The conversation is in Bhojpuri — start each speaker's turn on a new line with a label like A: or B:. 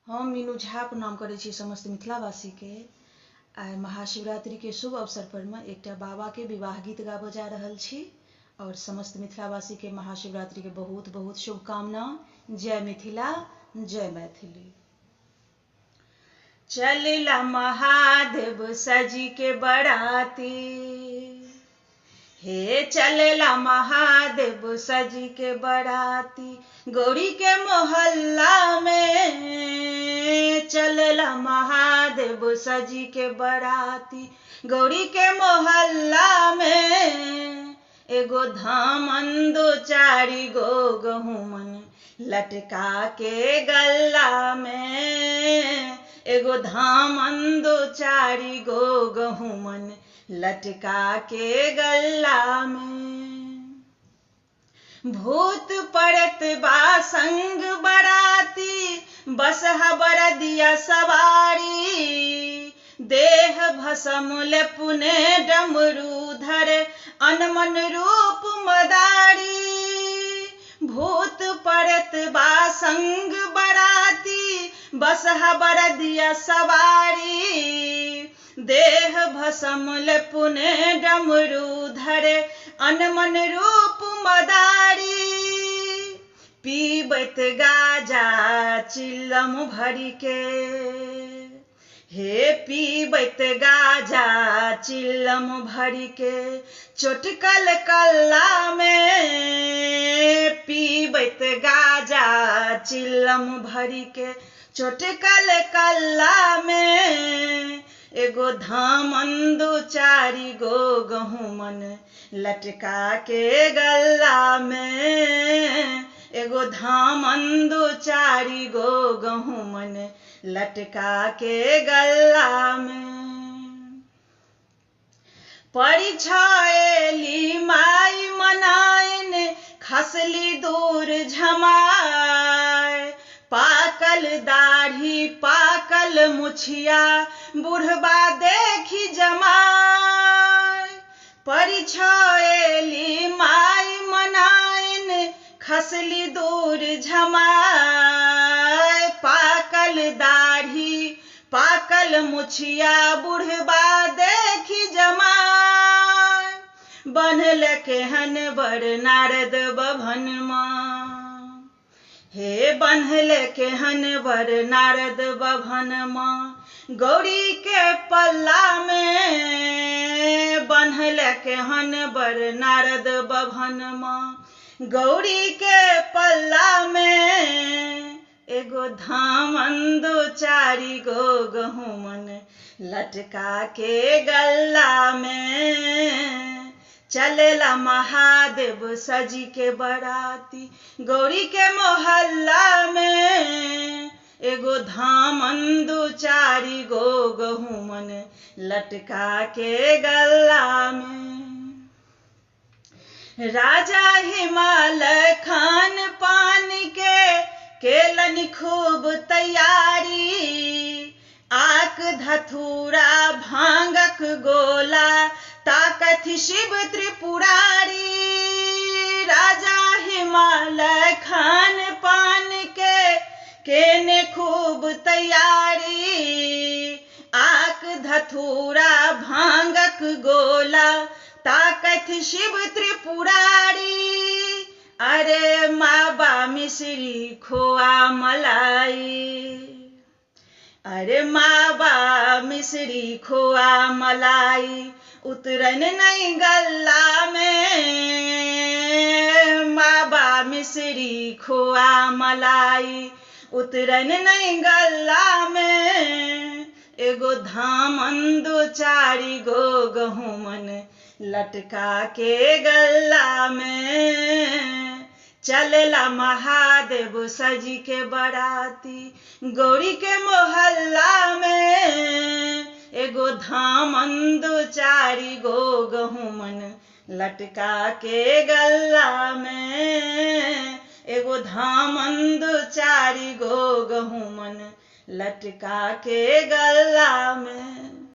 A: हम मीनू झा प्रणाम करै छी समस्त मिथिलावासी के। आइ महाशिवरात्रि के शुभ अवसर पर में एकटा बाबा के विवाह गीत गाबऽ जा रहल छी और समस्त मिथिलावासी के महाशिवरात्रि के बहुत बहुत शुभकामना। जय मिथिला, जय मैथिली। चलिला महादेव सजी के बराती, हे चलेला महादेव सजी के बराती, गौरी के मोहल्ला में चलेला महादेव सजी के बराती, गौरी के मोहल्ला में एगो धामन दो चारी गो गहुमन लटका के गल्ला में, एगो धामन दो चारी गो गहुमन लटका के गल्ला में। भूत पड़त बा संग बराती, बसहा बरदिया सवारी, देह भसमुल पुने डमरू धर अनमन रूप मदारी। भूत पड़त बा संग बराती, बसहा बरदिया सवारी, देह भसमुल पुने डमरू धरे अनमन रूप मदारी। पीबत गाजा चिलम भरी के, हे पीबत गाजा चिलम भरी के, चोटकल कल्ला में पीबत गाजा चिलम भरी के, चोटकल कल्ला में एगो धामन दो चारी गो गहुमन लटका के गल्ला में, एगो धामन दो चारी गो गहुमन लटका के गल्ला में। परिछाएली माई मनाइन खसली दूर झमाए, पाकल दाढ़ी पाकल मुछिया बुढ़बा देखी जमाए। परिछाएली माई मनाइन खसली दूर झमाए, पाकल दाढ़ी पाकल मुछिया बुढ़बा देखी जमाए। बनल केहन बर नारद बभन माँ, हे बनल केहन बर नारद बभन माँ, गौरी के पल्ला में बनल केहन बर नारद बभन माँ, गौरी के पल्ला में एगो धामन दो चारी गो गहुमन लटका के गल्ला में। चलेला महादेव सजी के बराती, गौरी के मोहल्ला में एगो धामन दो चारी गो गहुमन लटका के गल्ला में। राजा हिमालय खान पान के केलन खूब तैयारी, आक धथुरा भांगक गोला ताकत शिव त्रिपुरारी। राजा हिमालय खान पान के केने खूब तैयारी, आक धथुरा भांगक गोला ताकत शिव त्रिपुरारी। अरे माबा मिश्री खोआ मलाई, अरे माबा मिश्री खोआ मलाई, उतरन नहीं गल्ला में। माबा मिश्री खोआ मलाई, उतरन नहीं गल्ला में एगो धामन दो चारी गो गहुमन लटका के गल्ला में। चलेला महादेव सजी के बराती, गौरी के मोहल्ला में एगो धामन दो चारी गो गहुमन लटका के गल्ला में, एगो धामन दो चारी गो गहुमन लटका के गल्ला में।